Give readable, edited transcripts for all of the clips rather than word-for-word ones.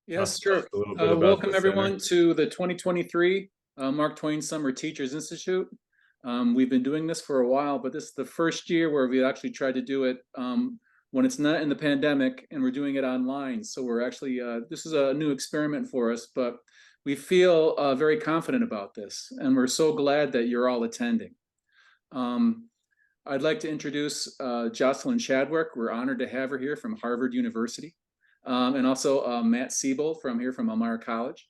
Yes, Tell sure. us a little bit about Welcome the center. everyone to the 2023 Mark Twain Summer Teachers Institute. We've been doing this for a while, but this is the first year where we actually tried to do it when it's not in the pandemic, and we're doing it online. So we're actually, this is a new experiment for us, but we feel very confident about this, and we're so glad that you're all attending. I'd like to introduce Jocelyn Chadwick. We're honored to have her here from Harvard University. And also Matt Siebel from Elmira College.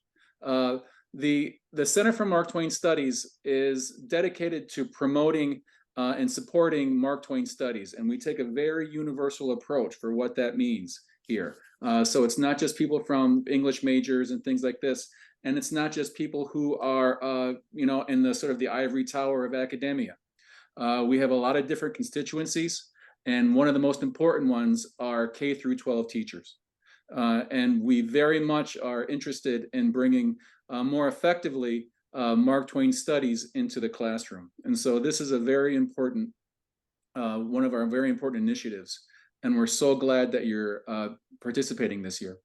The Center for Mark Twain Studies is dedicated to promoting and supporting Mark Twain studies, and we take a very universal approach for what that means here. So it's not just people from English majors and things like this, and it's not just people who are, in the sort of the ivory tower of academia. We have a lot of different constituencies, and one of the most important ones are K through 12 teachers. And we very much are interested in bringing more effectively Mark Twain studies into the classroom. And so this is a very important, one of our very important initiatives. And we're so glad that you're participating this year.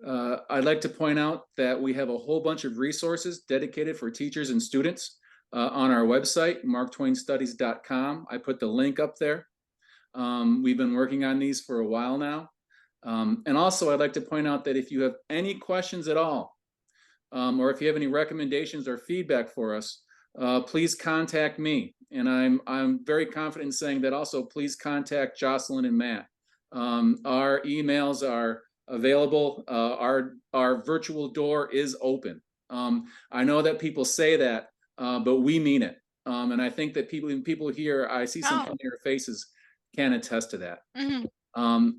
I'd like to point out that we have a whole bunch of resources dedicated for teachers and students on our website, marktwainstudies.com. I put the link up there. We've been working on these for a while now. And also, I'd like to point out that if you have any questions at all, or if you have any recommendations or feedback for us, please contact me. And I'm very confident in saying that also, please contact Jocelyn and Matt. Our emails are available. Our virtual door is open. I know that people say that, but we mean it. And I think that people here, I see some familiar faces, can attest to that.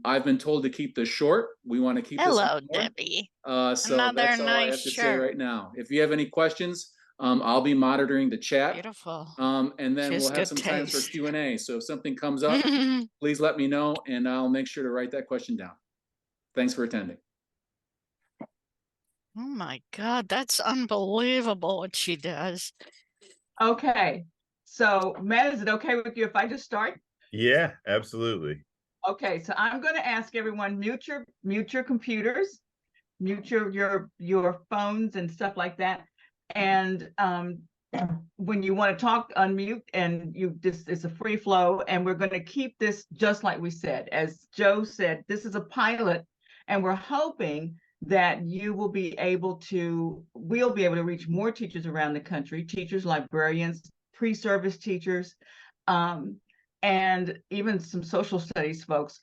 I've been told to keep this short. We want to keep this Hello, short. Debbie. So Another that's all I nice have to say shirt. right now. If you have any questions, I'll be monitoring the chat. Beautiful. And then She has we'll have good some time for taste. Q&A. So if something comes up, please let me know, and I'll make sure to write that question down. Thanks for attending. Oh my God, that's unbelievable what she does. Okay, so Matt, is it okay with you if I just start? Yeah, absolutely. Okay, so I'm going to ask everyone, mute your computers, mute your phones and stuff like that. And when you want to talk, unmute, and it's a free flow. And we're going to keep this just like we said. As Joe said, this is a pilot, and we're hoping that we'll be able to reach more teachers around the country, teachers, librarians, pre-service teachers, and even some social studies folks,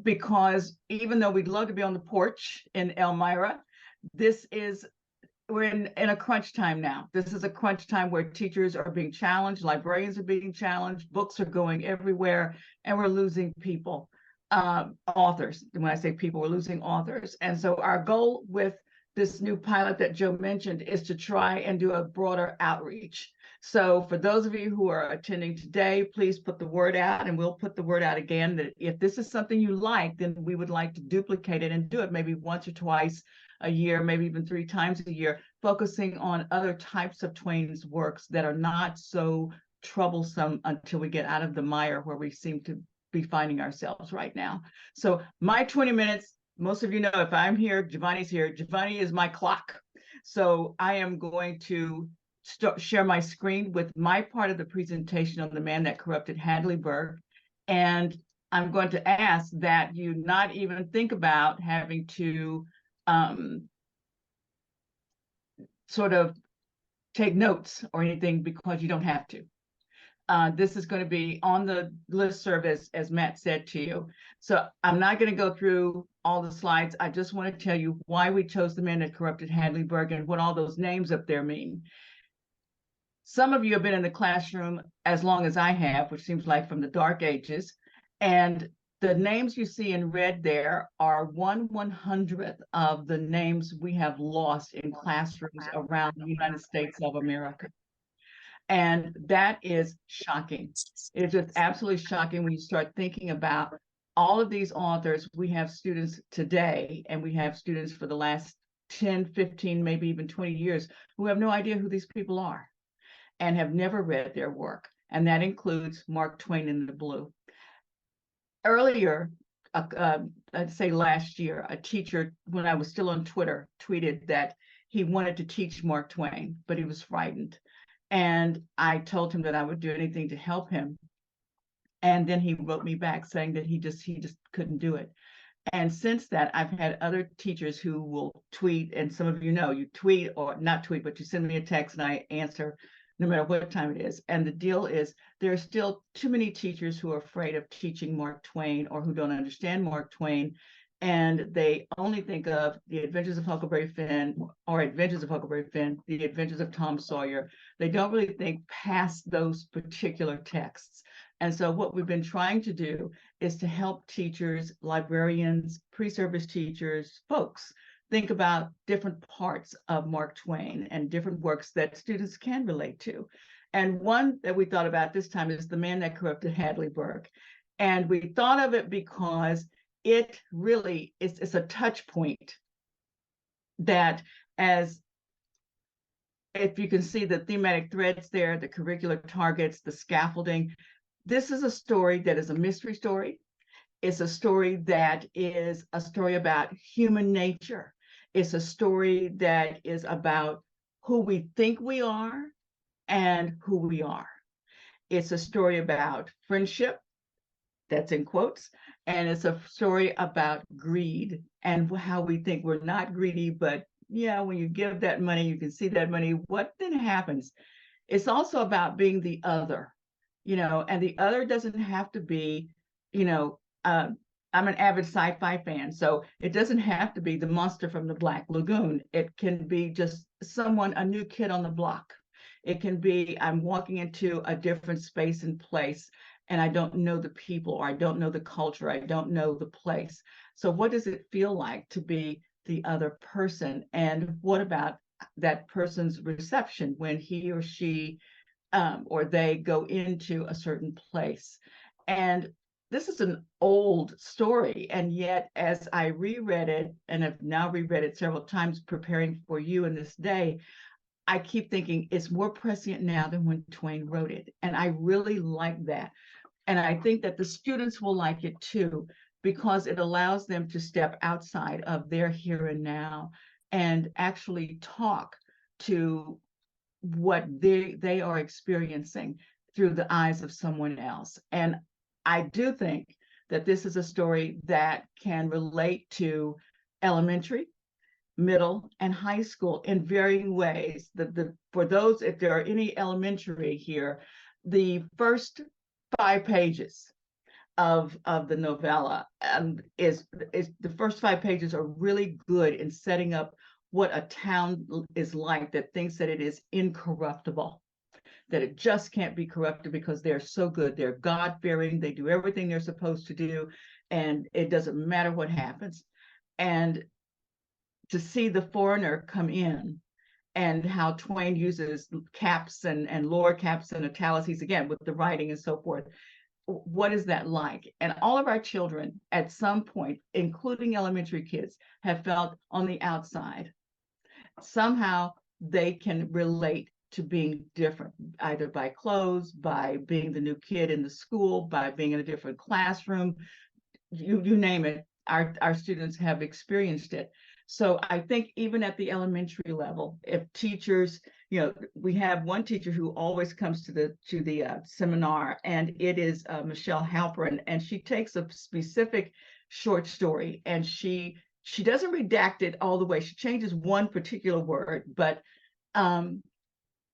because even though we'd love to be on the porch in Elmira, we're in a crunch time now. This is a crunch time where teachers are being challenged, librarians are being challenged, books are going everywhere, and we're losing people. Authors. When I say people, we're losing authors. And so our goal with this new pilot that Joe mentioned is to try and do a broader outreach. So for those of you who are attending today, please put the word out, and we'll put the word out again that if this is something you like, then we would like to duplicate it and do it maybe once or twice a year, maybe even 3 times a year, focusing on other types of Twain's works that are not so troublesome until we get out of the mire where we seem to be finding ourselves right now. So my 20 minutes, most of you know, if I'm here, Giovanni's here. Giovanni is my clock. So I am going to share my screen with my part of the presentation on the man that corrupted Hadleyburg. And I'm going to ask that you not even think about having to sort of take notes or anything, because you don't have to. This is going to be on the listserv, as Matt said to you. So I'm not going to go through all the slides. I just want to tell you why we chose the man that corrupted Hadleyburg and what all those names up there mean. Some of you have been in the classroom as long as I have, which seems like from the dark ages. And the names you see in red there are 1/100th of the names we have lost in classrooms around the United States of America. And that is shocking. It's just absolutely shocking when you start thinking about all of these authors. We have students today, and we have students for the last 10, 15, maybe even 20 years who have no idea who these people are and have never read their work. And that includes Mark Twain in the Blue. Earlier, I'd say last year, a teacher, when I was still on Twitter, tweeted that he wanted to teach Mark Twain, but he was frightened. And I told him that I would do anything to help him. And then he wrote me back saying that he just couldn't do it. And since that, I've had other teachers who will tweet, and some of you know, you tweet or not tweet, but you send me a text and I answer no matter what time it is. And the deal is there are still too many teachers who are afraid of teaching Mark Twain or who don't understand Mark Twain. And they only think of The Adventures of Huckleberry Finn or Adventures of Huckleberry Finn, The Adventures of Tom Sawyer. They don't really think past those particular texts. And so what we've been trying to do is to help teachers, librarians, pre-service teachers, folks, think about different parts of Mark Twain and different works that students can relate to. And one that we thought about this time is The Man That Corrupted Hadleyburg. And we thought of it because it really is a touch point that, as if you can see the thematic threads there, the curricular targets, the scaffolding, this is a story that is a mystery story. It's a story that is a story about human nature. It's a story that is about who we think we are and who we are. It's a story about friendship, that's in quotes, and it's a story about greed and how we think we're not greedy, but yeah, when you give that money, you can see that money, what then happens? It's also about being the other, and the other doesn't have to be, I'm an avid sci-fi fan, so it doesn't have to be the monster from the Black Lagoon. It can be just someone, a new kid on the block. It can be, I'm walking into a different space and place, and I don't know the people, or I don't know the culture, I don't know the place. So what does it feel like to be the other person? And what about that person's reception when he or she or they go into a certain place? And this is an old story, and yet as I reread it, and have now reread it several times preparing for you in this day, I keep thinking it's more prescient now than when Twain wrote it. And I really like that. And I think that the students will like it too, because it allows them to step outside of their here and now and actually talk to what they are experiencing through the eyes of someone else. And I do think that this is a story that can relate to elementary, middle, and high school in varying ways. For those, if there are any elementary here, the first 5 pages of the novella is the first 5 pages are really good in setting up what a town is like that thinks that it is incorruptible, that it just can't be corrupted because they're so good, they're God-fearing, they do everything they're supposed to do, and it doesn't matter what happens. And to see the foreigner come in and how Twain uses caps and lower caps and italics, again, with the writing and so forth. What is that like? And all of our children at some point, including elementary kids, have felt on the outside. Somehow they can relate to being different, either by clothes, by being the new kid in the school, by being in a different classroom, you name it, our students have experienced it. So I think even at the elementary level, if teachers, we have one teacher who always comes to the seminar, and it is Michelle Halperin, and she takes a specific short story and she doesn't redact it all the way. She changes one particular word, but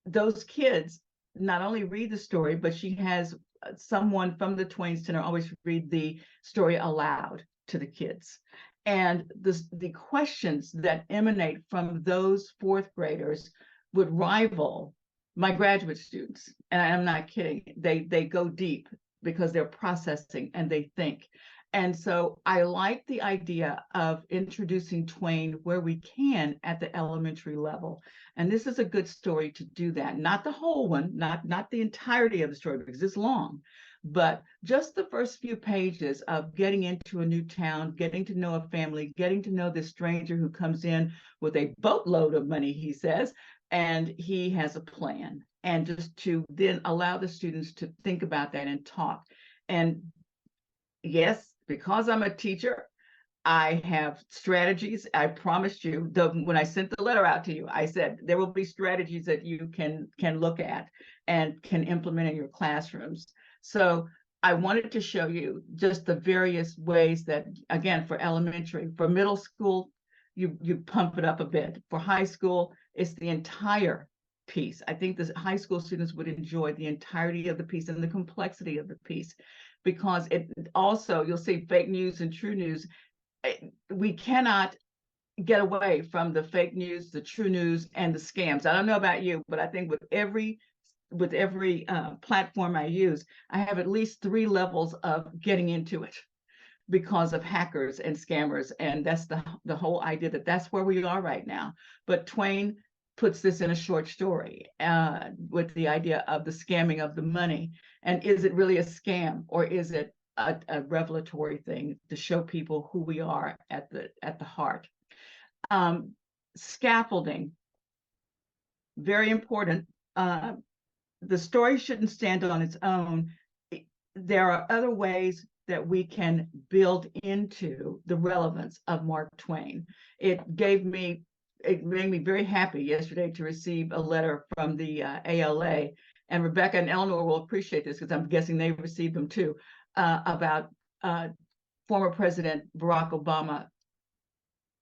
those kids not only read the story, but she has someone from the Twain Center always read the story aloud to the kids. And the questions that emanate from those 4th graders would rival my graduate students. And I'm not kidding. They go deep because they're processing and they think. And so I like the idea of introducing Twain where we can at the elementary level. And this is a good story to do that. Not the whole one, not the entirety of the story because it's long, but just the first few pages of getting into a new town, getting to know a family, getting to know this stranger who comes in with a boatload of money, he says, and he has a plan. And just to then allow the students to think about that and talk. And yes, because I'm a teacher, I have strategies. I promised you, when I sent the letter out to you, I said there will be strategies that you can look at and can implement in your classrooms. So I wanted to show you just the various ways that, again, for elementary, for middle school, you pump it up a bit. For high school, it's the entire piece. I think the high school students would enjoy the entirety of the piece and the complexity of the piece, because it also, you'll see fake news and true news. We cannot get away from the fake news, the true news, and the scams. I don't know about you, but I think with every platform I use, I have at least 3 levels of getting into it because of hackers and scammers. And that's the whole idea that that's where we are right now. But Twain puts this in a short story with the idea of the scamming of the money. And is it really a scam, or is it a revelatory thing to show people who we are at the heart? Scaffolding, very important. The story shouldn't stand on its own. There are other ways that we can build into the relevance of Mark Twain. It made me very happy yesterday to receive a letter from the ALA, and Rebecca and Eleanor will appreciate this because I'm guessing they received them too, about former President Barack Obama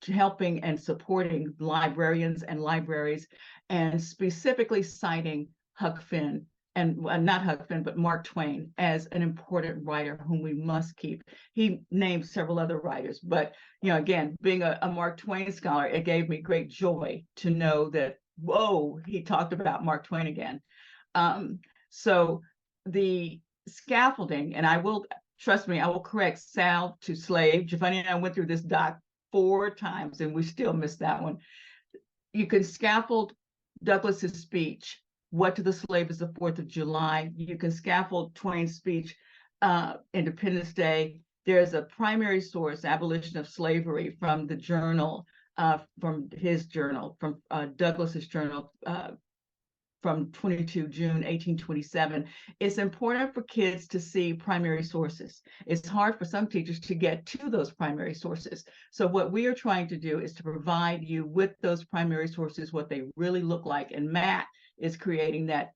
helping and supporting librarians and libraries, and specifically citing Huck Finn, and not Huck Finn, but Mark Twain as an important writer whom we must keep. He named several other writers, but again, being a Mark Twain scholar, it gave me great joy to know that, whoa, he talked about Mark Twain again. So the scaffolding, and I will, trust me, I will correct Sal to slave. Giovanni and I went through this doc 4 times and we still missed that one. You can scaffold Douglas's speech, "What to the Slave is the 4th of July." You can scaffold Twain's speech, Independence Day. There's a primary source, Abolition of Slavery, from the journal, from his journal, from Douglas's journal, from 22 June 1827. It's important for kids to see primary sources. It's hard for some teachers to get to those primary sources. So what we are trying to do is to provide you with those primary sources, what they really look like. And Matt is creating that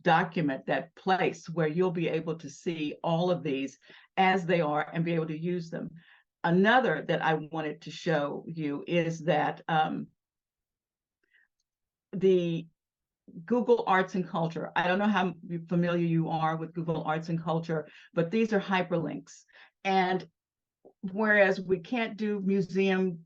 document, that place where you'll be able to see all of these as they are and be able to use them. Another that I wanted to show you is that the Google Arts and Culture. I don't know how familiar you are with Google Arts and Culture, but these are hyperlinks. And whereas we can't do museum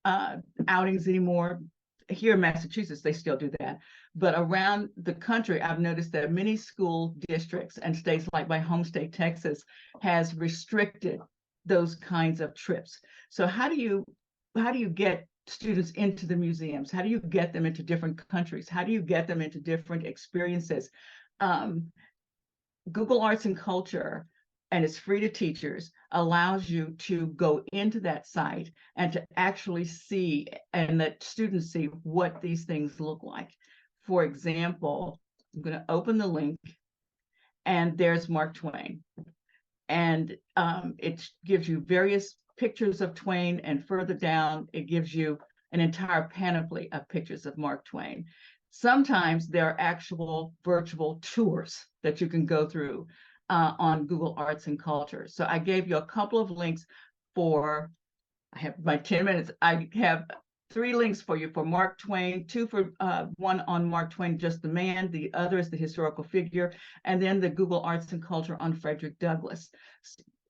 outings anymore, here in Massachusetts, they still do that. But around the country, I've noticed that many school districts and states, like my home state, Texas, has restricted those kinds of trips. So how do you get students into the museums? How do you get them into different countries? How do you get them into different experiences? Google Arts and Culture, and it's free to teachers, allows you to go into that site and to actually see and let students see what these things look like. For example, I'm going to open the link, and there's Mark Twain. And it gives you various pictures of Twain, and further down, it gives you an entire panoply of pictures of Mark Twain. Sometimes there are actual virtual tours that you can go through on Google Arts and Culture. So I gave you a couple of links for, I have my 10 minutes, I have 3 links for you for Mark Twain, 2 for one on Mark Twain, just the man, the other is the historical figure, and then the Google Arts and Culture on Frederick Douglass.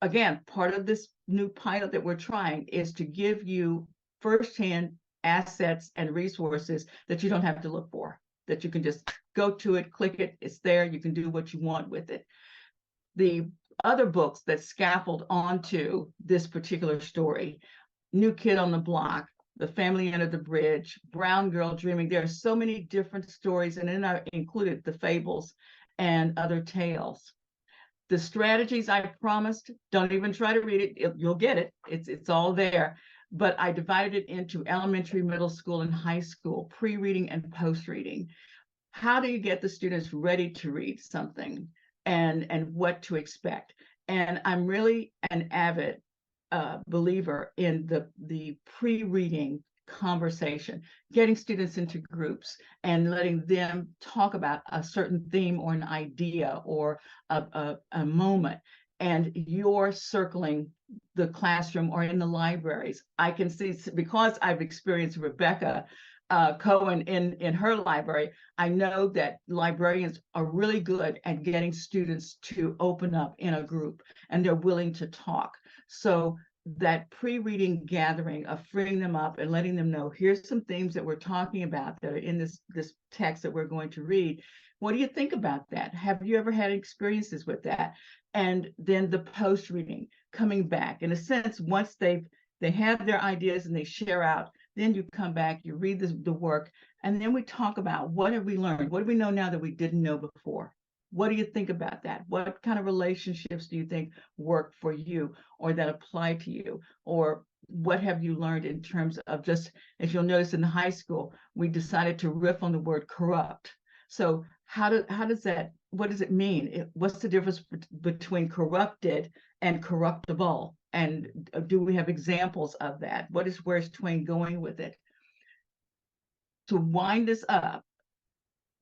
Again, part of this new pilot that we're trying is to give you firsthand assets and resources that you don't have to look for, that you can just go to it, click it, it's there, you can do what you want with it. The other books that scaffold onto this particular story, New Kid on the Block, The Family Under the Bridge, Brown Girl Dreaming, there are so many different stories, and then I included the fables and other tales. The strategies I promised, don't even try to read it. You'll get it. It's all there. But I divided it into elementary, middle school, and high school, pre-reading and post-reading. How do you get the students ready to read something, and what to expect? And I'm really an avid believer in the pre-reading conversation, getting students into groups and letting them talk about a certain theme or an idea or a moment. And you're circling the classroom or in the libraries. I can see, because I've experienced Rebecca Cohen in her library, I know that librarians are really good at getting students to open up in a group and they're willing to talk. So that pre-reading gathering of freeing them up and letting them know, here's some themes that we're talking about that are in this text that we're going to read. What do you think about that? Have you ever had experiences with that? And then the post reading, coming back, in a sense, once they have their ideas and they share out, then you come back, you read the work, and then we talk about, what have we learned? What do we know now that we didn't know before? What do you think about that? What kind of relationships do you think work for you or that apply to you? Or what have you learned in terms of, just as you'll notice in the high school, we decided to riff on the word corrupt. So how does that, what does it mean? What's the difference between corrupted and corruptible? And do we have examples of that? Where's Twain going with it? To wind this up,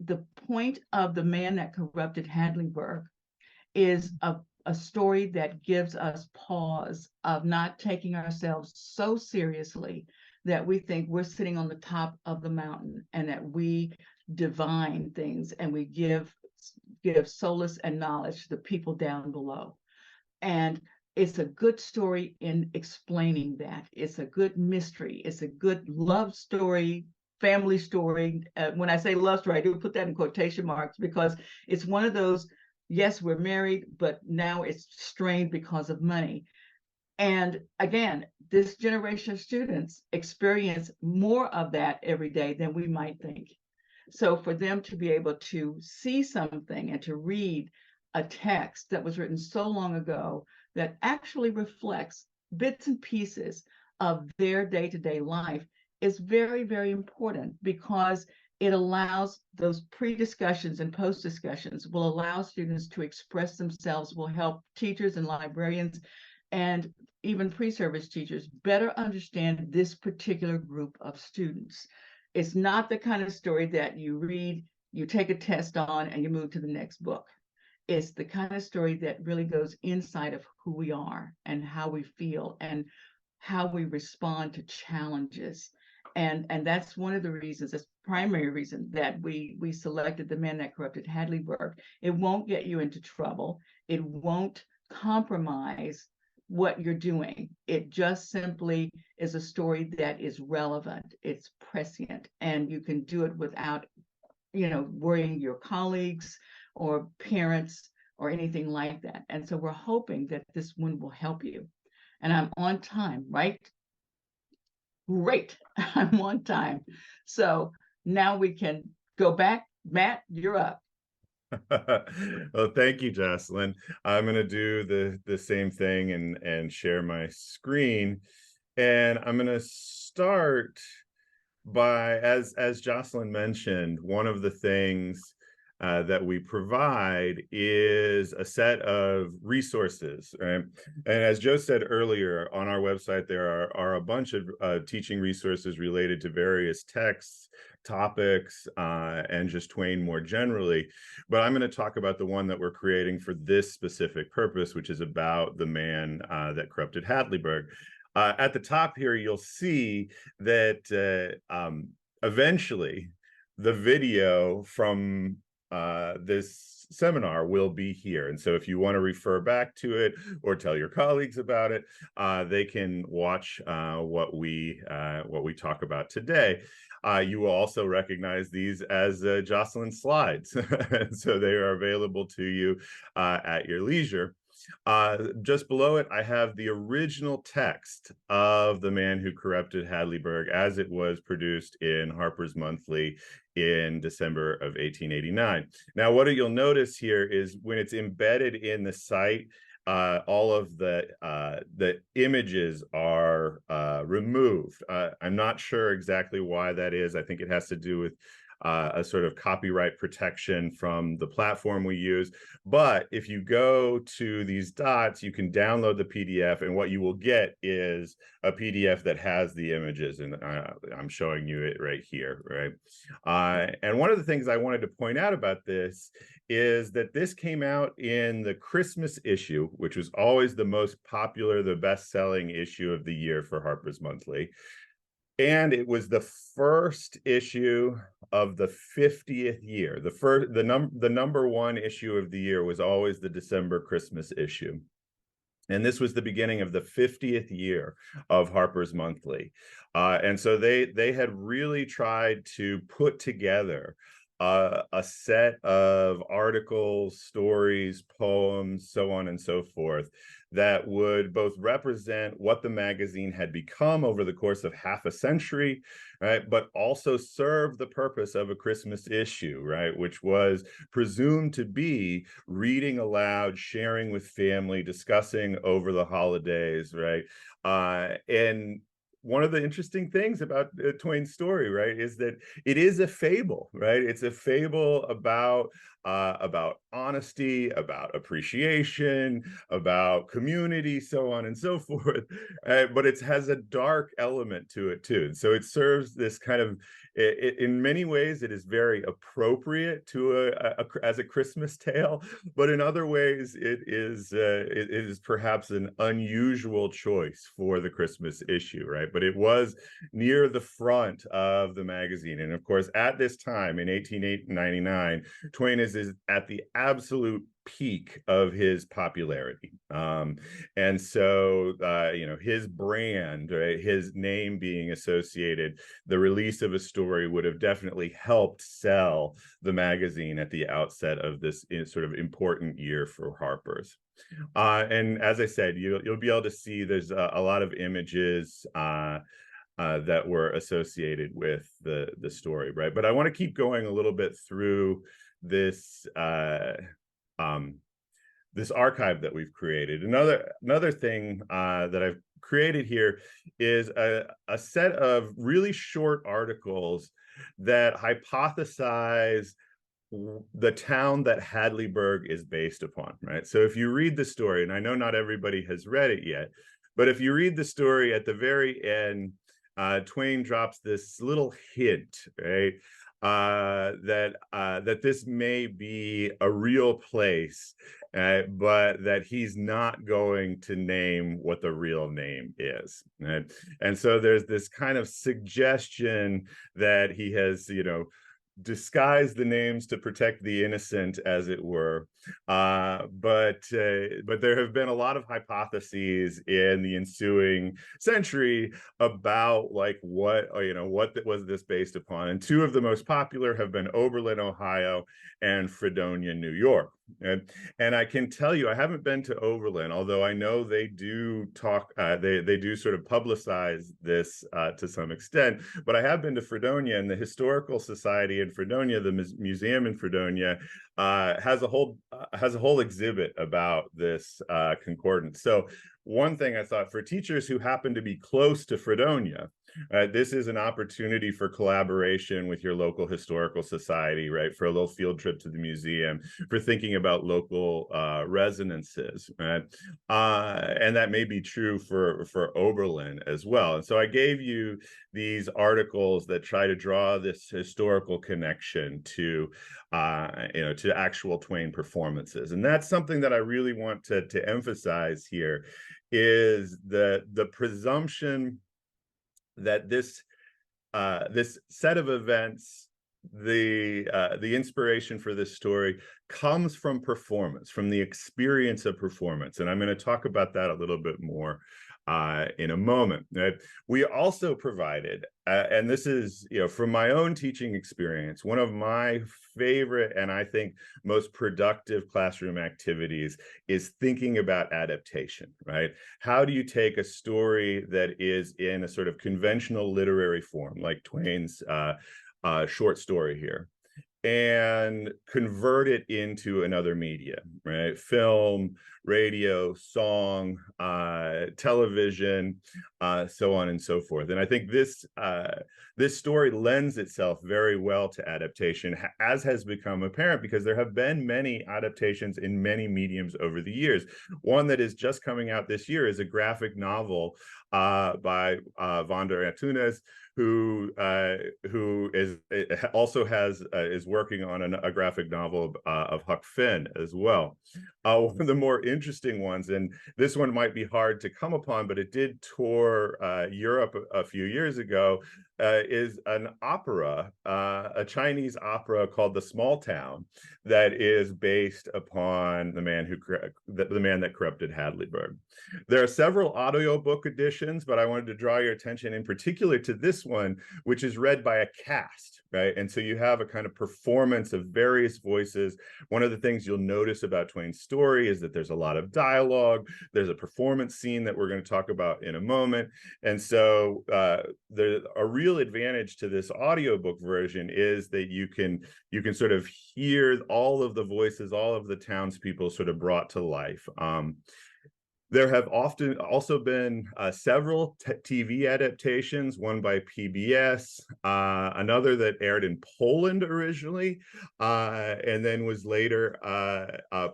the point of The Man That Corrupted Hadleyburg is a story that gives us pause of not taking ourselves so seriously that we think we're sitting on the top of the mountain and that we divine things and we give solace and knowledge to the people down below. And it's a good story in explaining that. It's a good mystery. It's a good love story, family story. When I say love story, I do put that in quotation marks because it's one of those, yes, we're married, but now it's strained because of money. And again, this generation of students experience more of that every day than we might think. So for them to be able to see something and to read a text that was written so long ago that actually reflects bits and pieces of their day-to-day life is very, very important, because it allows those pre-discussions and post-discussions will allow students to express themselves, will help teachers and librarians and even pre-service teachers better understand this particular group of students. It's not the kind of story that you read, you take a test on, and you move to the next book. It's the kind of story that really goes inside of who we are and how we feel and how we respond to challenges. And that's one of the reasons, that's primary reason that we selected The Man That Corrupted Hadleyburg. It won't get you into trouble. It won't compromise what you're doing. It just simply is a story that is relevant, it's prescient, and you can do it without, worrying your colleagues or parents or anything like that. And so we're hoping that this one will help you. And I'm on time, right? Great, I'm on time. So now we can go back. Matt, you're up. Well, thank you, Jocelyn. I'm going to do the same thing and share my screen. And I'm going to start by, as Jocelyn mentioned, one of the things that we provide is a set of resources. Right? And as Joe said earlier, on our website, there are a bunch of teaching resources related to various texts, topics, and just Twain more generally. But I'm going to talk about the one that we're creating for this specific purpose, which is about the man that corrupted Hadleyburg. At the top here, you'll see that eventually the video from this seminar will be here. And so if you want to refer back to it or tell your colleagues about it, they can watch what we talk about today. You will also recognize these as Jocelyn's slides. And so they are available to you at your leisure. Just below it, I have the original text of The Man Who Corrupted Hadleyburg as it was produced in Harper's Monthly in December of 1889. Now, what you'll notice here is when it's embedded in the site, all of the images are removed. I'm not sure exactly why that is. I think it has to do with a sort of copyright protection from the platform we use. But if you go to these dots, you can download the PDF, and what you will get is a PDF that has the images, and I'm showing you it right here, right? And one of the things I wanted to point out about this is that this came out in the Christmas issue, which was always the most popular, the best-selling issue of the year for Harper's Monthly. And it was the first issue of the 50th year. The number one issue of the year was always the December Christmas issue. And this was the beginning of the 50th year of Harper's Monthly. And so they had really tried to put together a set of articles, stories, poems, so on and so forth, that would both represent what the magazine had become over the course of half a century, right, but also serve the purpose of a Christmas issue, right, which was presumed to be reading aloud, sharing with family, discussing over the holidays, right, and one of the interesting things about Twain's story, right, is that it is a fable, right? It's a fable about honesty, about appreciation, about community, so on and so forth. But it has a dark element to it too. And so it serves this kind of, in many ways, it is very appropriate to as a Christmas tale, but in other ways, it is perhaps an unusual choice for the Christmas issue, right? But it was near the front of the magazine. And of course, at this time in 1899, Twain is at the absolute peak of his popularity. And so, his brand, right, his name being associated, the release of a story would have definitely helped sell the magazine at the outset of this sort of important year for Harper's. And as I said, you'll be able to see there's a lot of images that were associated with the story, right? But I want to keep going a little bit through this this archive that we've created. Another thing that I've created here is a set of really short articles that hypothesize the town that Hadleyburg is based upon, right? So if you read the story, and I know not everybody has read it yet, but if you read the story at the very end, Twain drops this little hint, right? That this may be a real place, but that he's not going to name what the real name is. Right? And so there's this kind of suggestion that he has, disguise the names to protect the innocent, as it were. But there have been a lot of hypotheses in the ensuing century about like what was this based upon. And two of the most popular have been Oberlin, Ohio, and Fredonia, New York. And I can tell you, I haven't been to Oberlin, although I know they do talk, they do sort of publicize this to some extent. But I have been to Fredonia, and the Historical Society in Fredonia, the museum in Fredonia, has a whole exhibit about this concordance. So one thing I thought, for teachers who happen to be close to Fredonia, this is an opportunity for collaboration with your local historical society, right? For a little field trip to the museum, for thinking about local resonances, right? And that may be true for Oberlin as well. And so I gave you these articles that try to draw this historical connection to actual Twain performances. And that's something that I really want to emphasize here, is the presumption that this set of events, the inspiration for this story, comes from performance, from the experience of performance. And I'm going to talk about that a little bit more in a moment. We also provided, and this is, from my own teaching experience, one of my favorite and I think most productive classroom activities is thinking about adaptation, right? How do you take a story that is in a sort of conventional literary form, like Twain's short story here, and convert it into another media, right? Film, radio, song, television, so on and so forth. And I think this story lends itself very well to adaptation, as has become apparent because there have been many adaptations in many mediums over the years. One that is just coming out this year is a graphic novel by Vander Antunes, who is working on a graphic novel of Huck Finn as well. One of the more interesting ones, and this one might be hard to come upon, but it did tour Europe a few years ago, is an opera, a Chinese opera called The Small Town, that is based upon the man that corrupted Hadleyburg. There are several audiobook editions, but I wanted to draw your attention in particular to this one, which is read by a cast, right? And so you have a kind of performance of various voices. One of the things you'll notice about Twain's story is that there's a lot of dialogue. There's a performance scene that we're going to talk about in a moment. And so there's a real advantage to this audiobook version is that you can sort of hear all of the voices, all of the townspeople sort of brought to life. There have often also been several TV adaptations, one by PBS, another that aired in Poland originally, and then was later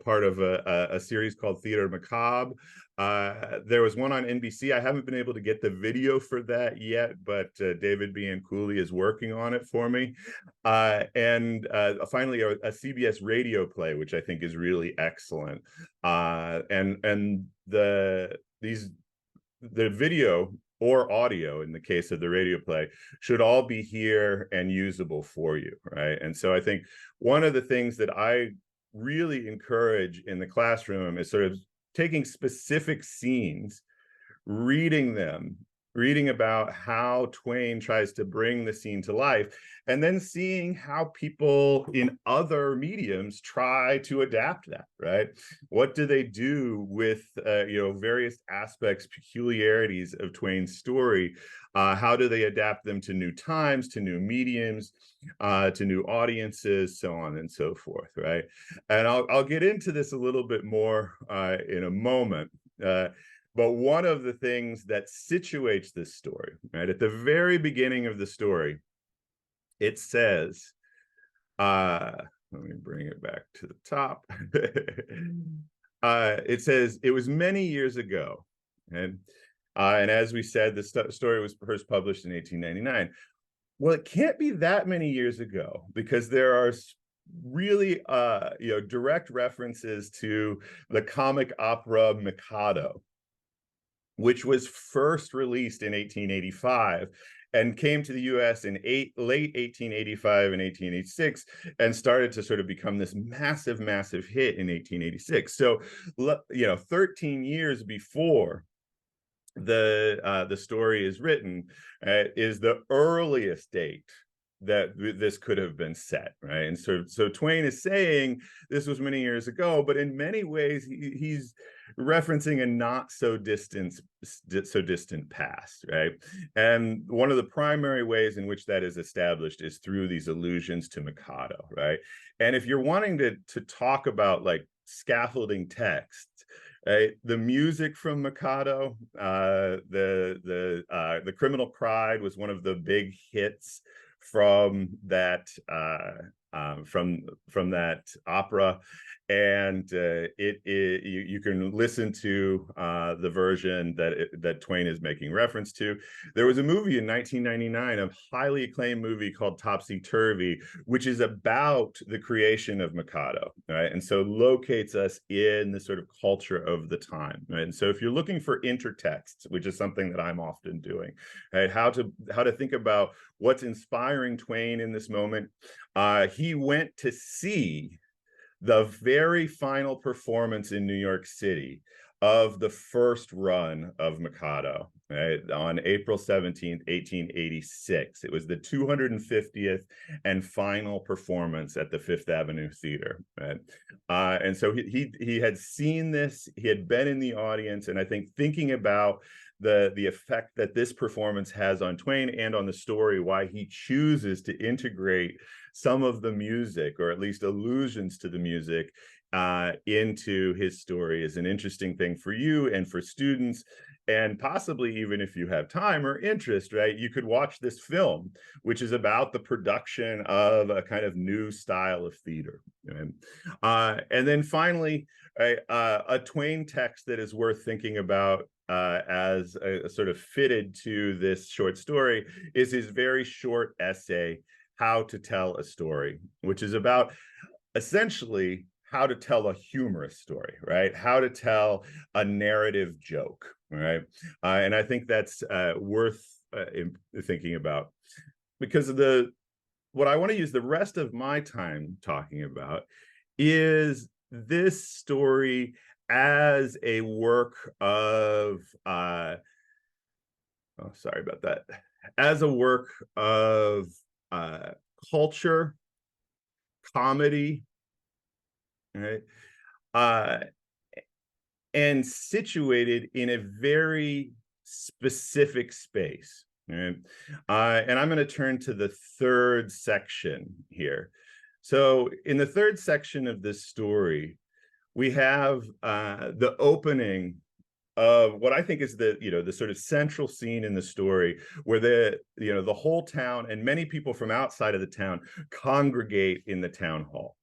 part of a series called Theater Macabre. There was one on NBC. I haven't been able to get the video for that yet, but David Bianculli is working on it for me. And finally, a CBS radio play, which I think is really excellent. And the video or audio, in the case of the radio play, should all be here and usable for you, right? And so I think one of the things that I really encourage in the classroom is sort of taking specific scenes, reading them, reading about how Twain tries to bring the scene to life, and then seeing how people in other mediums try to adapt that, right? What do they do with various aspects, peculiarities of Twain's story? How do they adapt them to new times, to new mediums, to new audiences, so on and so forth, right? And I'll get into this a little bit more in a moment. But one of the things that situates this story, right, at the very beginning of the story, it says, let me bring it back to the top. It says, it was many years ago. And as we said, the story was first published in 1899. Well, it can't be that many years ago because there are really direct references to the comic opera Mikado, which was first released in 1885 and came to the US in late 1885 and 1886 and started to sort of become this massive, massive hit in 1886. So, 13 years before the story is written is the earliest date that this could have been set, right? And so Twain is saying this was many years ago, but in many ways he's referencing a not so distant past, right? And one of the primary ways in which that is established is through these allusions to Mikado, right? And if you're wanting to talk about like scaffolding text, right, the music from Mikado, the Criminal Pride was one of the big hits from that from that opera, and you can listen to the version that Twain is making reference to. There was a movie in 1999, a highly acclaimed movie called Topsy Turvy, which is about the creation of Mikado, right? And so locates us in the sort of culture of the time, right? And so if you're looking for intertexts, which is something that I'm often doing, right, how to think about what's inspiring Twain in this moment, he went to see the very final performance in New York City of the first run of Mikado. right, on April 17th, 1886. It was the 250th and final performance at the Fifth Avenue Theater, right? And so he had seen this, he had been in the audience, and I think thinking about the effect that this performance has on Twain and on the story, why he chooses to integrate some of the music, or at least allusions to the music, into his story is an interesting thing for you and for students. And possibly even if you have time or interest, right, you could watch this film, which is about the production of a kind of new style of theater. And then finally, a Twain text that is worth thinking about as a sort of fitted to this short story is his very short essay, How to Tell a Story, which is about essentially how to tell a humorous story, right? How to tell a narrative joke, right? And I think that's worth thinking about, because what I want to use the rest of my time talking about is this story as a work of, sorry about that, as a work of culture, comedy, right? And situated in a very specific space. Right? And I'm going to turn to the third section here. So in the third section of this story, we have the opening of what I think is the sort of central scene in the story, where the whole town and many people from outside of the town congregate in the town hall.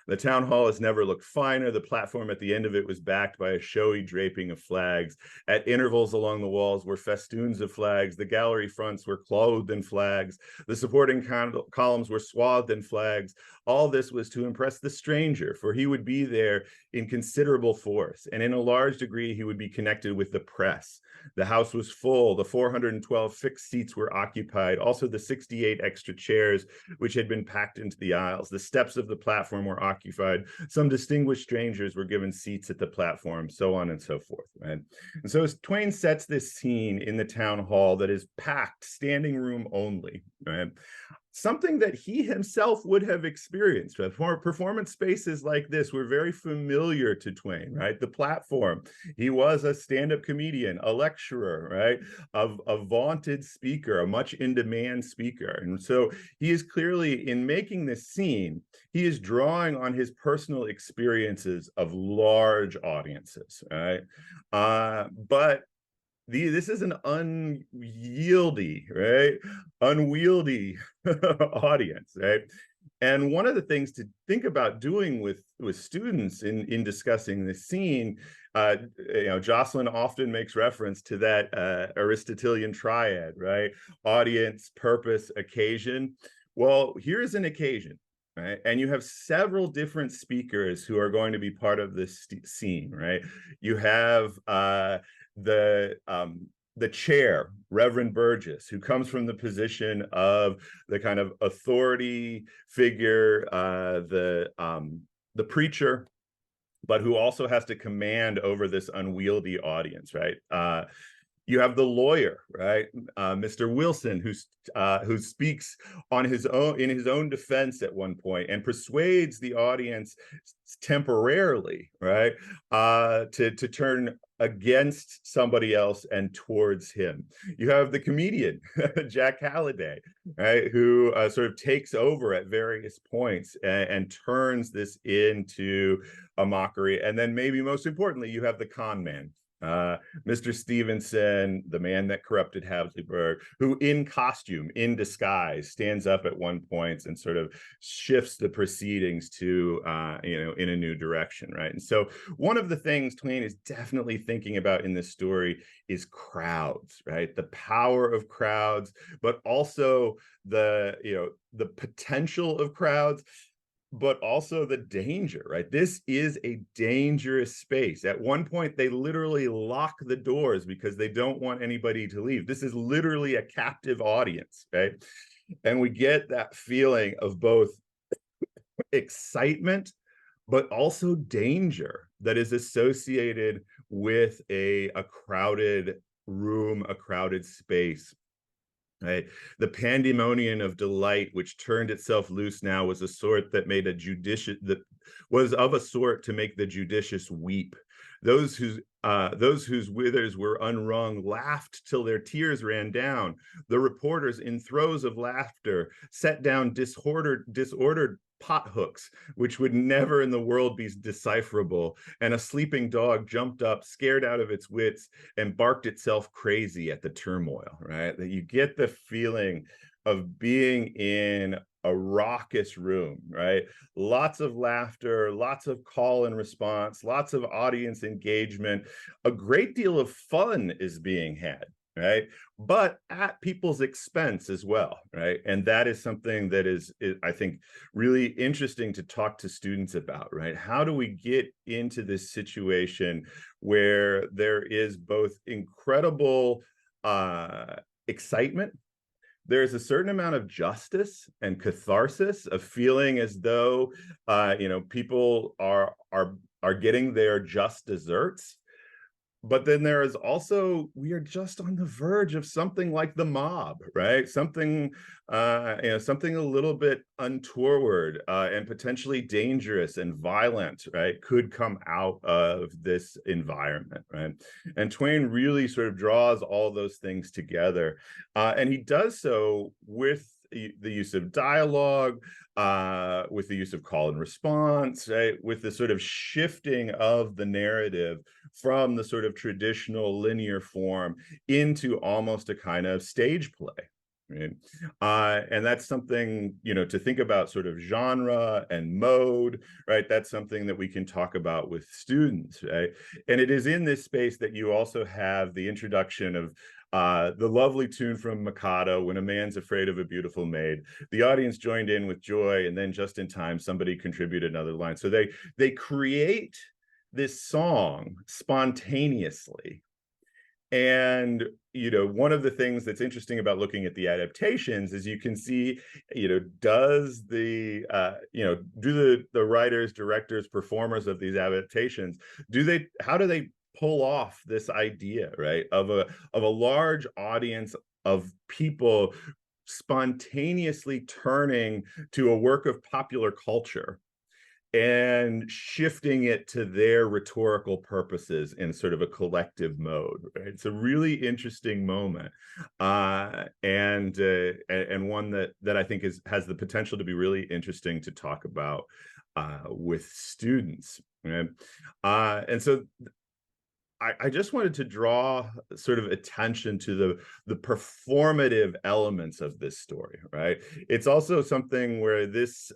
The town hall has never looked finer. The platform at the end of it was backed by a showy draping of flags. At intervals along the walls were festoons of flags. The gallery fronts were clothed in flags. The supporting columns were swathed in flags. All this was to impress the stranger, for he would be there in considerable force, and in a large degree he would be connected with the press. The house was full. The 412 fixed seats were occupied, also the 68 extra chairs which had been packed into the aisles. The steps of the platform were occupied. Some distinguished strangers were given seats at the platform, so on and so forth. Right? And so as Twain sets this scene in the town hall that is packed, standing room only, right? Something that he himself would have experienced. Performance spaces like this were very familiar to Twain, right? The platform. He was a stand-up comedian, a lecturer, right? A vaunted speaker, a much in-demand speaker. And so he is clearly, in making this scene, he is drawing on his personal experiences of large audiences, right? But this is an unwieldy audience, right? And one of the things to think about doing with students in discussing this scene, Jocelyn often makes reference to that Aristotelian triad, right? Audience, purpose, occasion. Well, here's an occasion. Right? And you have several different speakers who are going to be part of this scene, right? You have the chair, Reverend Burgess, who comes from the position of the kind of authority figure, the preacher, but who also has to command over this unwieldy audience, right? You have the lawyer, right, Mr. Wilson, who speaks in his own defense at one point and persuades the audience temporarily, right, to turn against somebody else and towards him. You have the comedian, Jack Halliday, right, who sort of takes over at various points and turns this into a mockery. And then maybe most importantly, you have the con man, Mr. Stevenson, the man that corrupted Hadleyburg, who in costume, in disguise, stands up at one point and sort of shifts the proceedings to, in a new direction, right? And so one of the things Twain is definitely thinking about in this story is crowds, right? The power of crowds, but also the potential of crowds, but also the danger, right? This is a dangerous space. At one point, they literally lock the doors because they don't want anybody to leave. This is literally a captive audience, right? And we get that feeling of both excitement, but also danger that is associated with a crowded room, a crowded space. Right. The pandemonium of delight, which turned itself loose now, was a sort that made that was of a sort to make the judicious weep. Those whose withers were unwrung laughed till their tears ran down. The reporters, in throes of laughter, set down disordered pot hooks, which would never in the world be decipherable. And a sleeping dog jumped up, scared out of its wits, and barked itself crazy at the turmoil, right? That you get the feeling of being in a raucous room, right? Lots of laughter, lots of call and response, lots of audience engagement. A great deal of fun is being had, right? But at people's expense as well, right? And that is something that is, I think, really interesting to talk to students about, right? How do we get into this situation where there is both incredible excitement, there's a certain amount of justice and catharsis, of feeling as though people are getting their just desserts. But then there is also, we are just on the verge of something like the mob, right? Something, something a little bit untoward and potentially dangerous and violent, right? Could come out of this environment, right? And Twain really sort of draws all those things together. And he does so with the use of dialogue, with the use of call and response, right? With the sort of shifting of the narrative from the sort of traditional linear form into almost a kind of stage play. Right? And that's something, to think about sort of genre and mode, right? That's something that we can talk about with students, right? And it is in this space that you also have the introduction of the lovely tune from Mikado, "When a Man's Afraid of a Beautiful Maid." The audience joined in with joy, and then just in time, somebody contributed another line. So they create this song spontaneously. And, one of the things that's interesting about looking at the adaptations is you can see, does the, do the writers, directors, performers of these adaptations, how do they pull off this idea, right, of a large audience of people spontaneously turning to a work of popular culture and shifting it to their rhetorical purposes in sort of a collective mode, right? It's a really interesting moment, and one that I think has the potential to be really interesting to talk about with students, right? And so I just wanted to draw sort of attention to the performative elements of this story, right? It's also something where this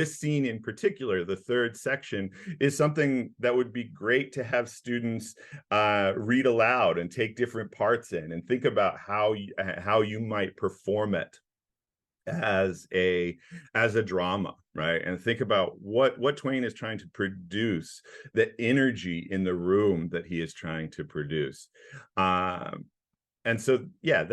scene in particular, the third section, is something that would be great to have students read aloud and take different parts in and think about how you might perform it as a drama, right? And think about what Twain is trying to produce, the energy in the room that he is trying to produce. And so, yeah,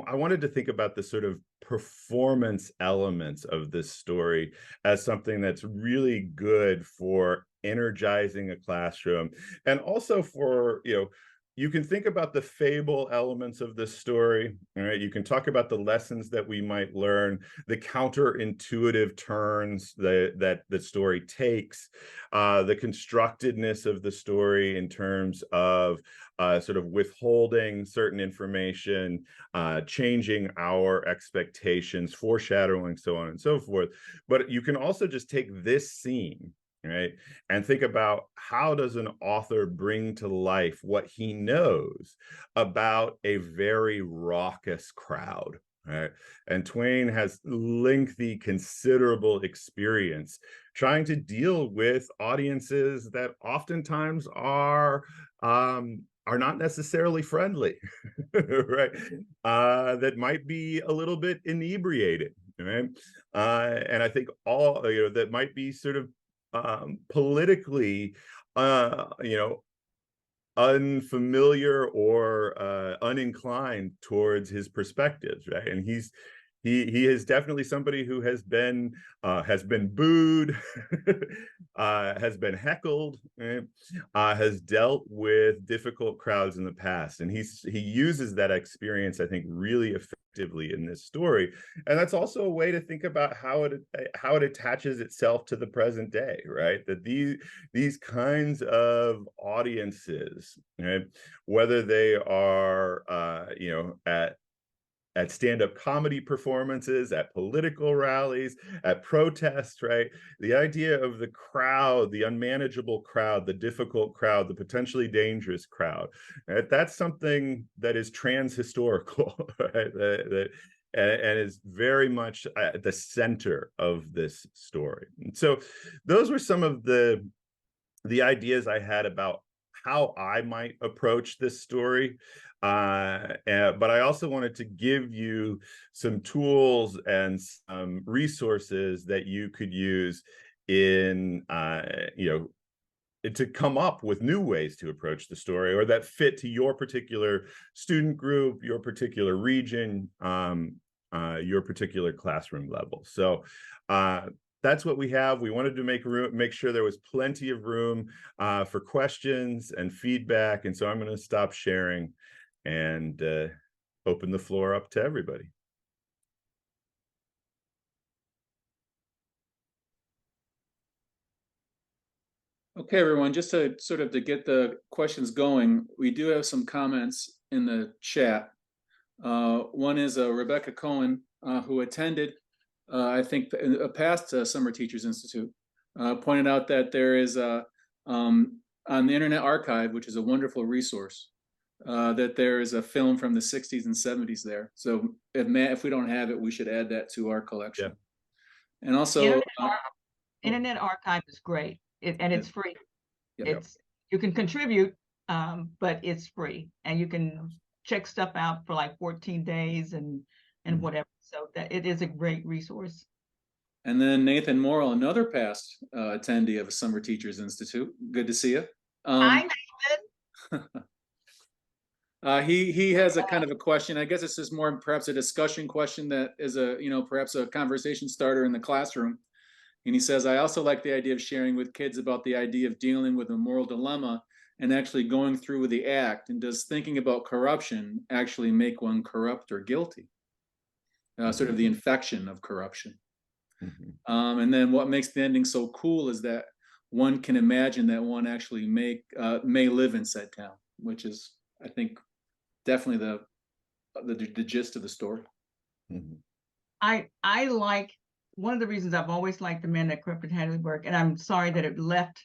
I wanted to think about the sort of performance elements of this story as something that's really good for energizing a classroom, and also for, you can think about the fable elements of this story, right? You can talk about the lessons that we might learn, the counterintuitive turns that the story takes, the constructedness of the story in terms of sort of withholding certain information, changing our expectations, foreshadowing, so on and so forth. But you can also just take this scene, right, and think about, how does an author bring to life what he knows about a very raucous crowd, right? And Twain has lengthy, considerable experience trying to deal with audiences that oftentimes are not necessarily friendly, right? That might be a little bit inebriated, right? And I think that might be sort of politically, unfamiliar or uninclined towards his perspectives, right? And he is definitely somebody who has been booed, has been heckled, right? Has dealt with difficult crowds in the past, and he uses that experience, I think, really effectively in this story. And that's also a way to think about how it attaches itself to the present day, right? That these kinds of audiences, right, whether they are at stand-up comedy performances, at political rallies, at protests, right? The idea of the crowd, the unmanageable crowd, the difficult crowd, the potentially dangerous crowd, right? That's something that is transhistorical, right? And is very much at the center of this story. And so those were some of the ideas I had about how I might approach this story. But I also wanted to give you some tools and some resources that you could use in, to come up with new ways to approach the story, or that fit to your particular student group, your particular region, your particular classroom level. So that's what we have. We wanted to make sure there was plenty of room for questions and feedback. And so I'm going to stop sharing and open the floor up to everybody. Okay, everyone, just to sort of to get the questions going, we do have some comments in the chat. One is Rebecca Cohen, who attended, I think, a past Summer Teachers Institute, pointed out that there is on the Internet Archive, which is a wonderful resource, that there is a film from the 60s and 70s there. So if we don't have it, we should add that to our collection. Yeah. And also, Internet Archive is great, and it's free. Yeah. You can contribute, but it's free, and you can check stuff out for like 14 days and whatever. So that it is a great resource. And then Nathan Morrill, another past attendee of a Summer Teachers Institute. Good to see you. Hi, Nathan. He has a kind of a question. I guess it's just more perhaps a discussion question that is perhaps a conversation starter in the classroom. And he says, I also like the idea of sharing with kids about the idea of dealing with a moral dilemma and actually going through with the act. And does thinking about corruption actually make one corrupt or guilty? Sort of the infection of corruption. And then what makes the ending so cool is that one can imagine that one actually may live in said town, which is, I think, definitely the gist of the story. I like, one of the reasons I've always liked The Man That Crept at Hadleyburg, and I'm sorry that it left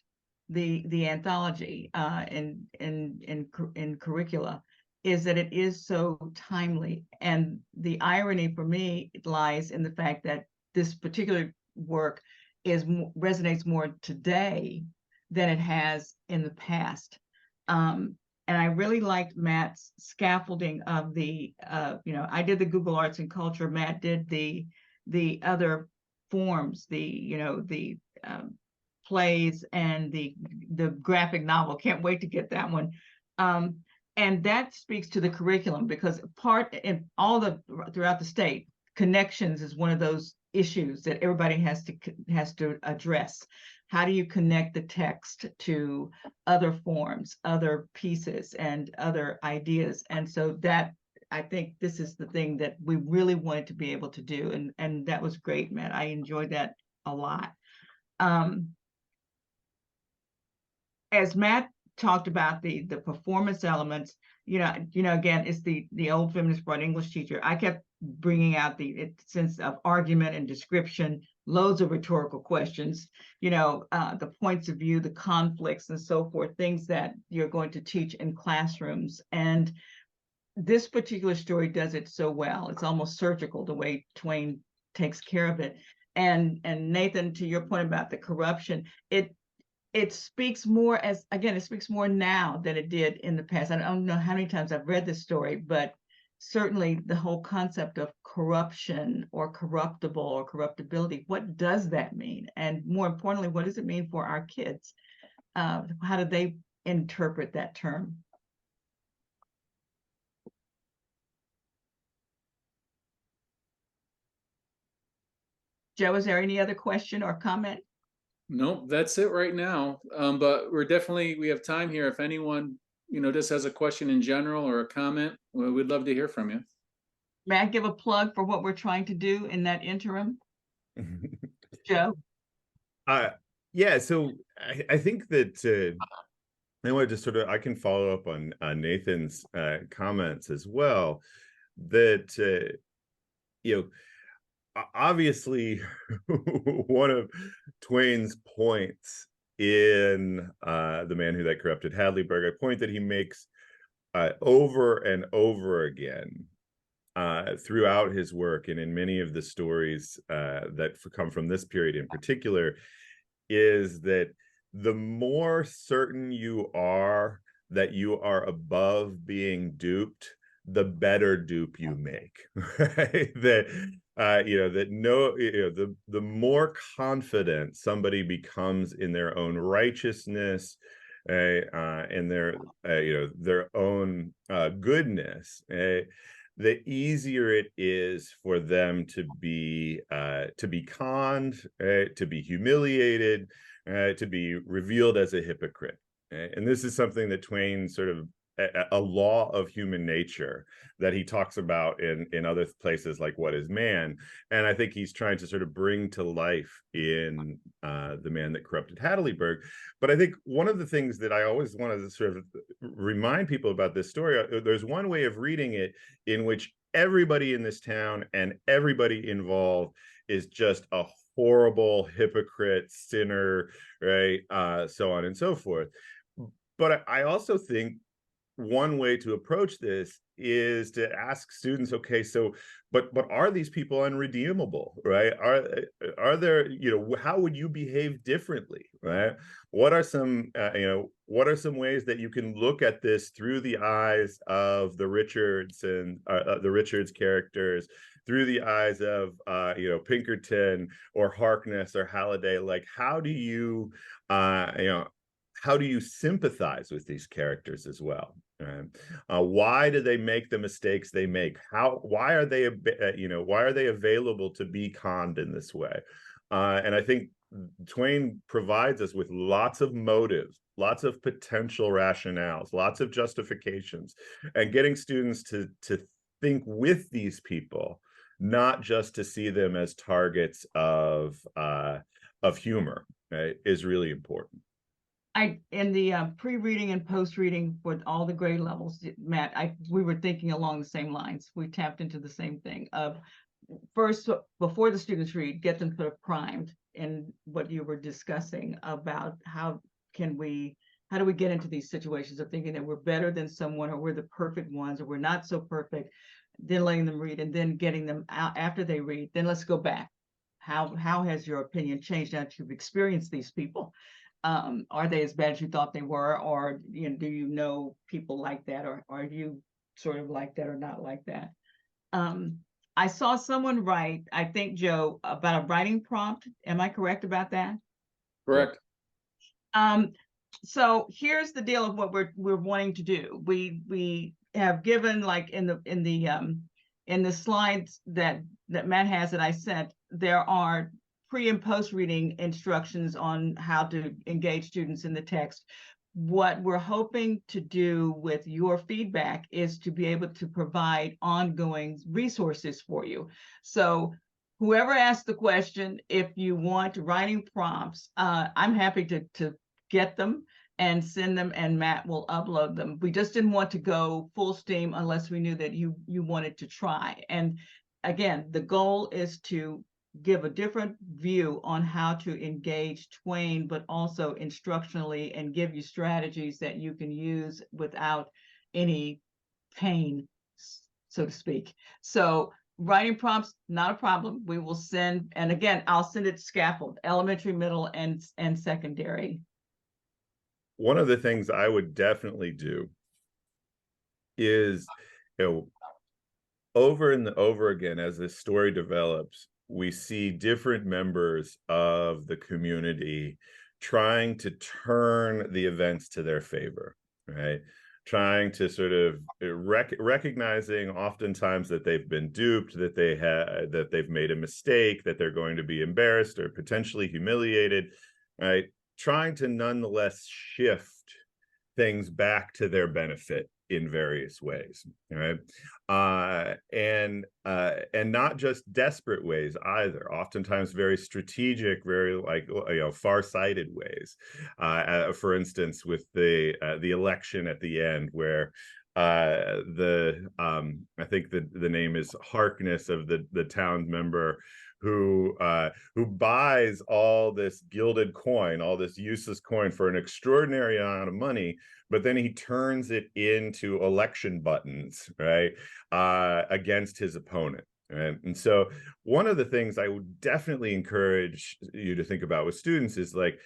the anthology in curricula, is that it is so timely. And the irony for me lies in the fact that this particular work resonates more today than it has in the past. And I really liked Matt's scaffolding of the, I did the Google Arts and Culture. Matt did the other forms, the plays and the graphic novel. Can't wait to get that one. And that speaks to the curriculum, because throughout the state, connections is one of those issues that everybody has to address. How do you connect the text to other forms, other pieces, and other ideas? And so that, I think this is the thing that we really wanted to be able to do. And that was great, Matt. I enjoyed that a lot. As Matt talked about the performance elements, again, it's the old feminist broad English teacher. I kept bringing out the sense of argument and description, loads of rhetorical questions, the points of view, the conflicts, and so forth, things that you're going to teach in classrooms. And this particular story does it so well. It's almost surgical the way Twain takes care of it. And Nathan, to your point about the corruption, it speaks more it speaks more now than it did in the past. I don't know how many times I've read this story, but certainly the whole concept of corruption or corruptible or corruptibility, what does that mean? And more importantly, what does it mean for our kids? How do they interpret that term? Joe, is there any other question or comment? Nope, that's it right now. But we have time here. If anyone, just has a question in general or a comment, we'd love to hear from you. May I give a plug for what we're trying to do in that interim? Joe? Yeah, so I think that I want to just I can follow up on Nathan's comments as well, that obviously one of Twain's points in The Man Who That Corrupted Hadleyburg, a point that he makes over and over again throughout his work and in many of the stories that come from this period in particular, is that the more certain you are that you are above being duped, the better dupe you make, right? The more confident somebody becomes in their own righteousness, in their own goodness, the easier it is for them to be conned, to be humiliated, to be revealed as a hypocrite. And this is something that Twain sort of a law of human nature that he talks about in other places like What Is Man? And I think he's trying to sort of bring to life in The Man That Corrupted Hadleyburg. But I think one of the things that I always wanted to sort of remind people about this story, there's one way of reading it in which everybody in this town and everybody involved is just a horrible hypocrite, sinner, right? So on and so forth. But I also think one way to approach this is to ask students, okay, so but are these people unredeemable, right? Are there, how would you behave differently, right? What are some ways that you can look at this through the eyes of the Richards and the Richards characters, through the eyes of Pinkerton or Harkness or Halliday? Like, how do you sympathize with these characters as well? Why do they make the mistakes they make? Why are they available to be conned in this way? And I think Twain provides us with lots of motives, lots of potential rationales, lots of justifications, and getting students to think with these people, not just to see them as targets of humor, right, is really important. In the pre-reading and post-reading with all the grade levels, Matt, we were thinking along the same lines. We tapped into the same thing of first, before the students read, get them sort of primed in what you were discussing about how do we get into these situations of thinking that we're better than someone, or we're the perfect ones, or we're not so perfect, then letting them read and then getting them out after they read. Then let's go back. How has your opinion changed now that you've experienced these people? Are they as bad as you thought they were, or do you know people like that, or are you sort of like that or not like that? I saw someone write, I think, Joe, about a writing prompt. Am I correct about that? Correct. So here's the deal of what we're wanting to do. We have given, like in the slides that Matt has that I sent, there are pre and post reading instructions on how to engage students in the text. What we're hoping to do with your feedback is to be able to provide ongoing resources for you. So whoever asked the question, if you want writing prompts, I'm happy to get them and send them, and Matt will upload them. We just didn't want to go full steam unless we knew that you wanted to try. And again, the goal is to give a different view on how to engage Twain, but also instructionally, and give you strategies that you can use without any pain, so to speak. So writing prompts, not a problem. We will send, and again, I'll send it scaffold, elementary, middle, and secondary. One of the things I would definitely do is, over and over again, as this story develops, we see different members of the community trying to turn the events to their favor, right? trying to sort of recognizing oftentimes that they've been duped, that they've made a mistake, that they're going to be embarrassed or potentially humiliated, right? Trying to nonetheless shift things back to their benefit in various ways, right? And not just desperate ways either. Oftentimes, very strategic, very far-sighted ways. For instance, with the election at the end, where I think the name is Harkness, of the town member who buys all this gilded coin, all this useless coin for an extraordinary amount of money, but then he turns it into election buttons, right, against his opponent. Right? And so one of the things I would definitely encourage you to think about with students is like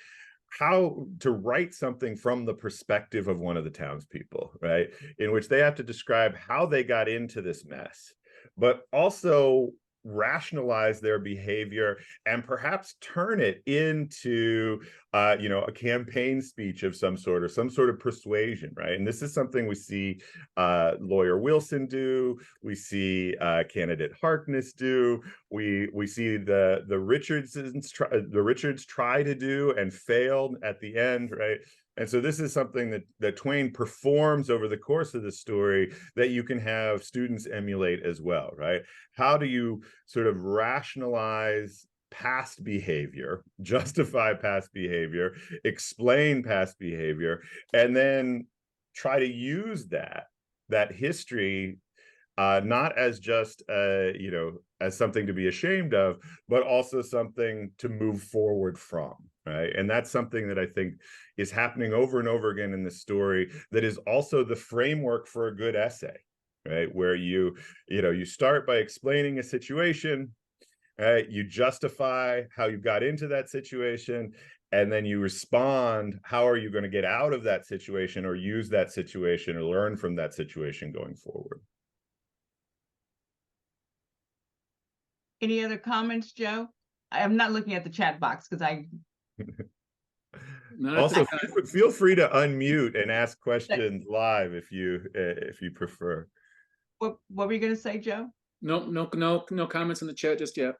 how to write something from the perspective of one of the townspeople, right, in which they have to describe how they got into this mess, but also rationalize their behavior and perhaps turn it into a campaign speech of some sort, or some sort of persuasion, right? And this is something we see lawyer Wilson do, we see candidate Harkness do, we see the Richards try to do and failed at the end, right? And so this is something that Twain performs over the course of the story that you can have students emulate as well, right? How do you sort of rationalize past behavior, justify past behavior, explain past behavior, and then try to use that history not as just as something to be ashamed of, but also something to move forward from, right? And that's something that I think is happening over and over again in this story, that is also the framework for a good essay, right? Where you start by explaining a situation, right? You justify how you got into that situation, and then you respond, how are you going to get out of that situation, or use that situation, or learn from that situation going forward? Any other comments, Joe? I'm not looking at the chat box because I. Also, feel free to unmute and ask questions live if you prefer. What were you going to say, Joe? No comments in the chat just yet.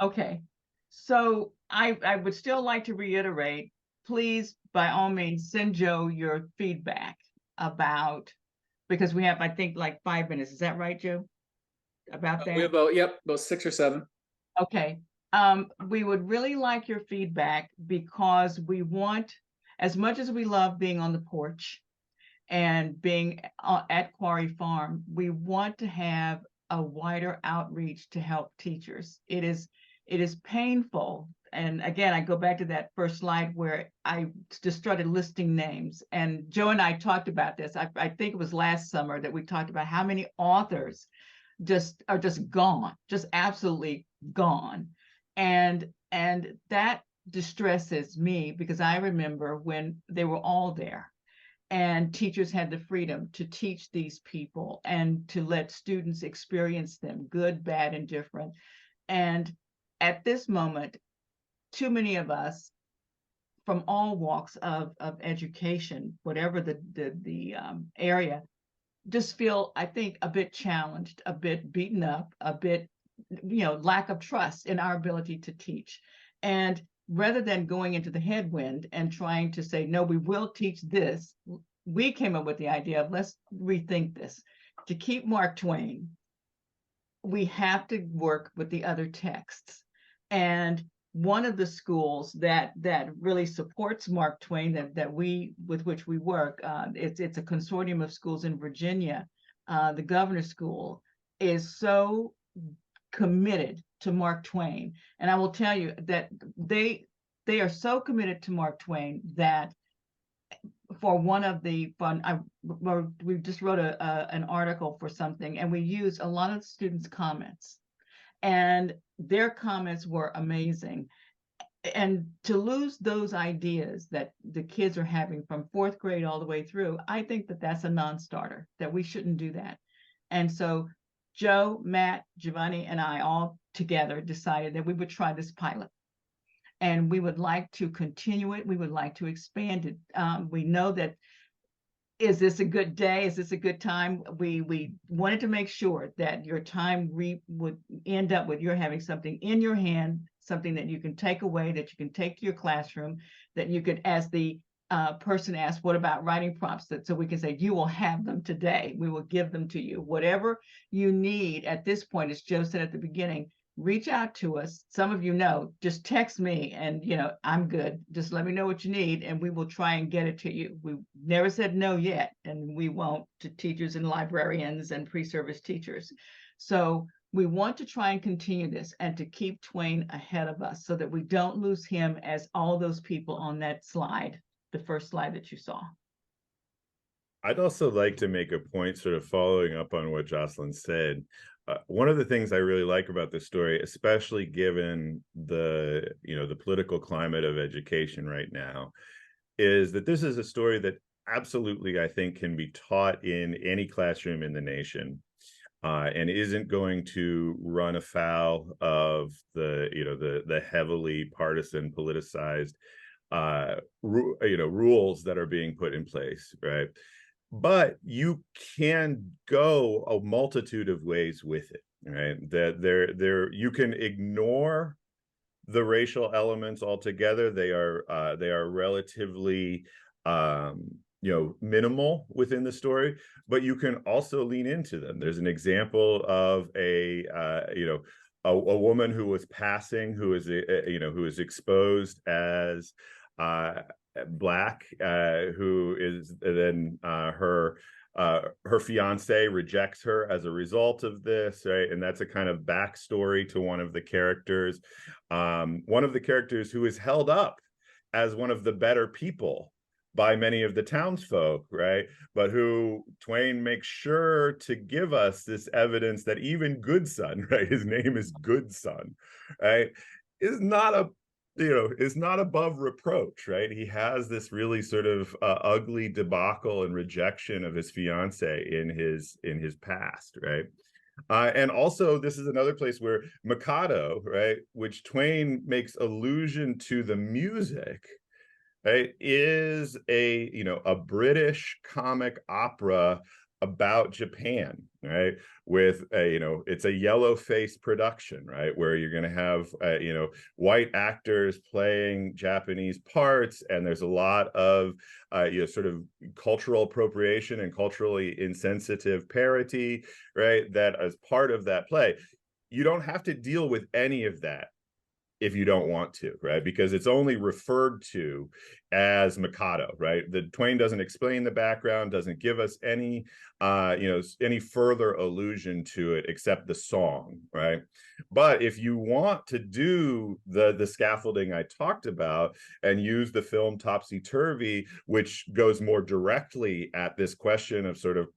Okay, so I would still like to reiterate, please, by all means, send Joe your feedback about, because we have, I think, like 5 minutes. Is that right, Joe? About that? We have about 6 or 7. Okay. We would really like your feedback, because we want, as much as we love being on the porch and being at Quarry Farm, we want to have a wider outreach to help teachers. It is painful. And again, I go back to that first slide where I just started listing names. And Joe and I talked about this. I think it was last summer that we talked about how many authors are just gone, just absolutely gone. And that distresses me, because I remember when they were all there and teachers had the freedom to teach these people and to let students experience them, good, bad, and different. And at this moment, too many of us from all walks of education, whatever the area, just feel, I think, a bit challenged, a bit beaten up, a bit, lack of trust in our ability to teach. And rather than going into the headwind and trying to say, no, we will teach this, we came up with the idea of, let's rethink this. To keep Mark Twain, we have to work with the other texts. And one of the schools that really supports Mark Twain, with which we work, it's a consortium of schools in Virginia. The Governor's School is so committed to Mark Twain, and I will tell you that they are so committed to Mark Twain that for one of the we just wrote an article for something, and we used a lot of the students' comments. And their comments were amazing. And to lose those ideas that the kids are having from 4th grade all the way through, I think that that's a non-starter, that we shouldn't do that. And so Joe, Matt, Giovanni, and I all together decided that we would try this pilot. And we would like to continue it. We would like to expand it. We know that is this a good day? Is this a good time? We wanted to make sure that your time would end up with you're having something in your hand, something that you can take away, that you can take to your classroom, that you could, as the person asked, what about writing prompts? So we can say, you will have them today. We will give them to you. Whatever you need at this point, as Joe said at the beginning, reach out to us. Some of you know, just text me and, I'm good. Just let me know what you need and we will try and get it to you. We never said no yet, and we won't, to teachers and librarians and pre-service teachers. So we want to try and continue this and to keep Twain ahead of us so that we don't lose him as all those people on that slide, the first slide that you saw. I'd also like to make a point sort of following up on what Jocelyn said. One of the things I really like about this story, especially given the political climate of education right now, is that this is a story that absolutely, I think, can be taught in any classroom in the nation, and isn't going to run afoul of the heavily partisan, politicized rules that are being put in place, right? But you can go a multitude of ways with it, right? That you can ignore the racial elements altogether. They are relatively minimal within the story, but you can also lean into them. There's an example of a woman who was passing, who is exposed as Black, who is then her fiance rejects her as a result of this, right? And that's a kind of backstory to one of the characters. One of the characters who is held up as one of the better people by many of the townsfolk, right? But who Twain makes sure to give us this evidence that even Goodson, right? His name is Goodson, right? Is not above reproach, right? He has this really sort of ugly debacle and rejection of his fiance in his past, right? And also, this is another place where Mikado, right, which Twain makes allusion to the music, right, is a British comic opera about Japan, right? With it's a yellow face production, right? Where you're going to have white actors playing Japanese parts, and there's a lot of sort of cultural appropriation and culturally insensitive parody, right? That as part of that play, you don't have to deal with any of that if you don't want to, right? Because it's only referred to as Mikado, right? The Twain doesn't explain the background, doesn't give us any any further allusion to it except the song, right? But if you want to do the scaffolding I talked about and use the film Topsy Turvy, which goes more directly at this question of sort of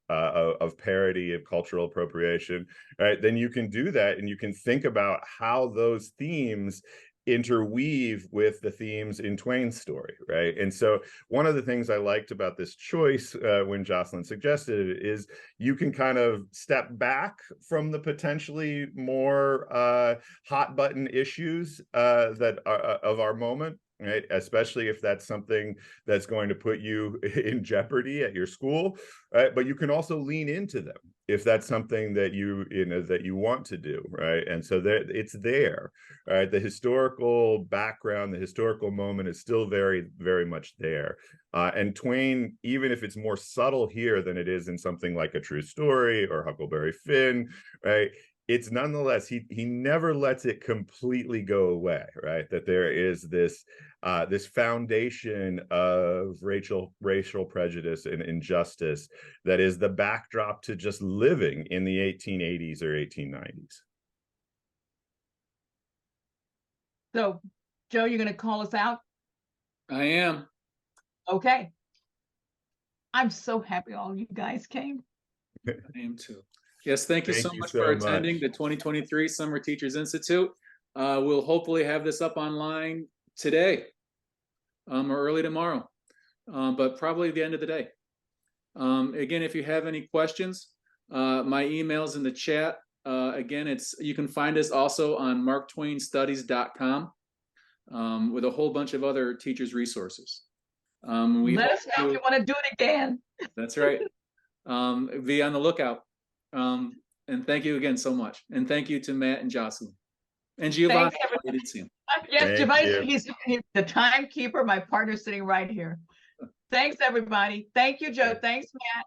parody of cultural appropriation, right? Then you can do that, and you can think about how those themes interweave with the themes in Twain's story, right? And so one of the things I liked about this choice when Jocelyn suggested it is you can kind of step back from the potentially more hot button issues that are of our moment, right? Especially if that's something that's going to put you in jeopardy at your school, right? But you can also lean into them if that's something that you want to do, right? And so it's there, right? The historical background, the historical moment is still very, very much there. And Twain, even if it's more subtle here than it is in something like A True Story or Huckleberry Finn, right? It's nonetheless, he never lets it completely go away, right? That there is this foundation of racial prejudice and injustice that is the backdrop to just living in the 1880s or 1890s. So, Joe, you're going to call us out? I am. Okay. I'm so happy all you guys came. I am too. Yes, thank you so much for attending the 2023 Summer Teachers Institute. We'll hopefully have this up online today or early tomorrow, but probably the end of the day. Again, if you have any questions, my email's in the chat. Again, you can find us also on marktwainstudies.com with a whole bunch of other teachers' resources. We Let hope us know if to- you want to do it again. That's right. Be on the lookout. And thank you again so much. And thank you to Matt and Jocelyn. And Giovanni, Thanks, everybody. I didn't see him. Yes, Thank Giovanni, you. he's the timekeeper. My partner's sitting right here. Thanks, everybody. Thank you, Joe. Thanks, Matt.